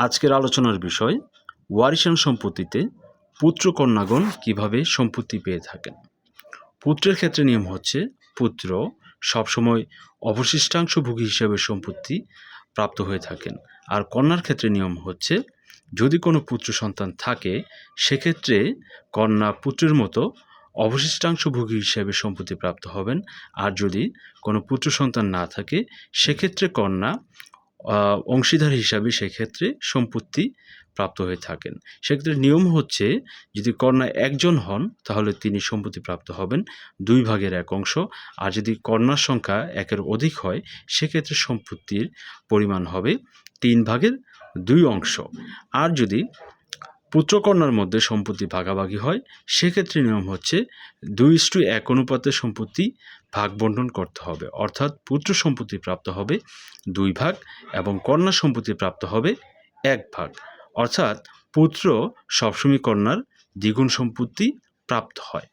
আজকের আলোচনার বিষয় ওয়ারিশান সম্পত্তিতে পুত্র কন্যাগণ কিভাবে সম্পত্তি পেয়ে থাকেন। পুত্রের ক্ষেত্রে নিয়ম হচ্ছে পুত্র সবসময় অবশিষ্টাংশভোগী হিসেবে সম্পত্তি প্রাপ্ত হয়ে থাকেন, আর কন্যার ক্ষেত্রে নিয়ম হচ্ছে যদি কোনো পুত্র সন্তান থাকে সেক্ষেত্রে কন্যা পুত্রের মতো অবশিষ্টাংশভোগী হিসেবে সম্পত্তি প্রাপ্ত হবেন, আর যদি কোনো পুত্র সন্তান না থাকে সেক্ষেত্রে কন্যা অংশীদার হিসাবে সেক্ষেত্রে সম্পত্তি প্রাপ্ত হয়ে থাকেন। সেক্ষেত্রে নিয়ম হচ্ছে যদি কন্যা একজন হন তাহলে তিনি সম্পত্তি প্রাপ্ত হবেন 2/1 আর যদি কন্যার সংখ্যা 1-এর অধিক হয় সেক্ষেত্রে সম্পত্তির পরিমাণ হবে 3/2। আর যদি পুত্র কন্যার মধ্যে সম্পত্তি ভাগাভাগি হয় সেক্ষেত্রে নিয়ম হচ্ছে 2:1 অনুপাতে সম্পত্তি ভাগ বন্টন করতে হবে, অর্থাৎ পুত্র সম্পত্তি প্রাপ্ত হবে 2 ভাগ এবং কন্যা সম্পত্তি প্রাপ্ত হবে 1 ভাগ, অর্থাৎ পুত্র সবসময় কন্যার দ্বিগুণ সম্পত্তি প্রাপ্ত হয়।